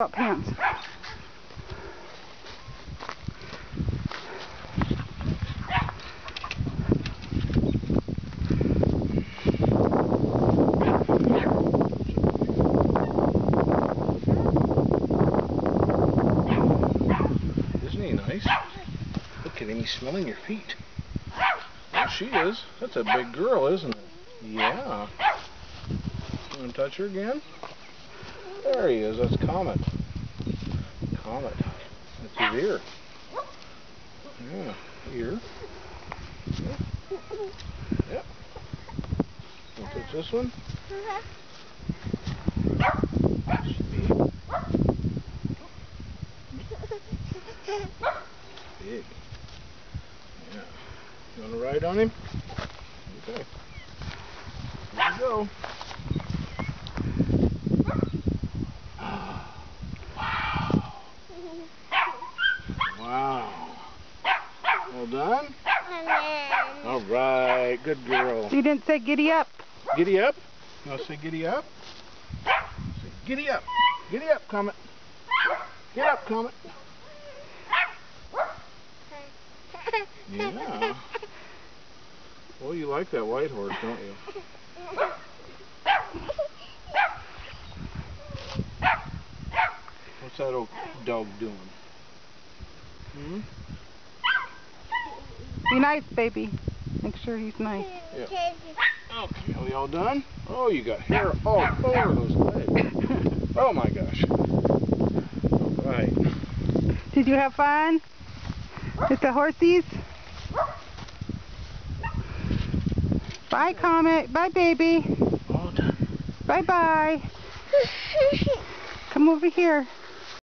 About pants. Isn't he nice? Look at him, he's smelling your feet. There she is. That's a big girl, isn't it? Yeah. You want to touch her again? There he is. That's Comet. Comet. That's his ear. Yeah. Ear. Yep. Yep. Want to touch this one? Big. Yeah. You want to ride on him? Okay. Here we go. Wow. Well done? All right. Good girl. You didn't say giddy up. Giddy up? You want to say giddy up? Say giddy up. Giddy up, Comet. Get up, Comet. Yeah. Well, you like that white horse, don't you? What's that old dog doing? Hmm? Be nice, baby. Make sure he's nice. Yeah. Okay, are we all done? Oh, you got hair all over those legs. Oh my gosh. All right. Did you have fun with the horsies? Bye, Comet. Bye, baby. All done. Bye-bye. Come over here.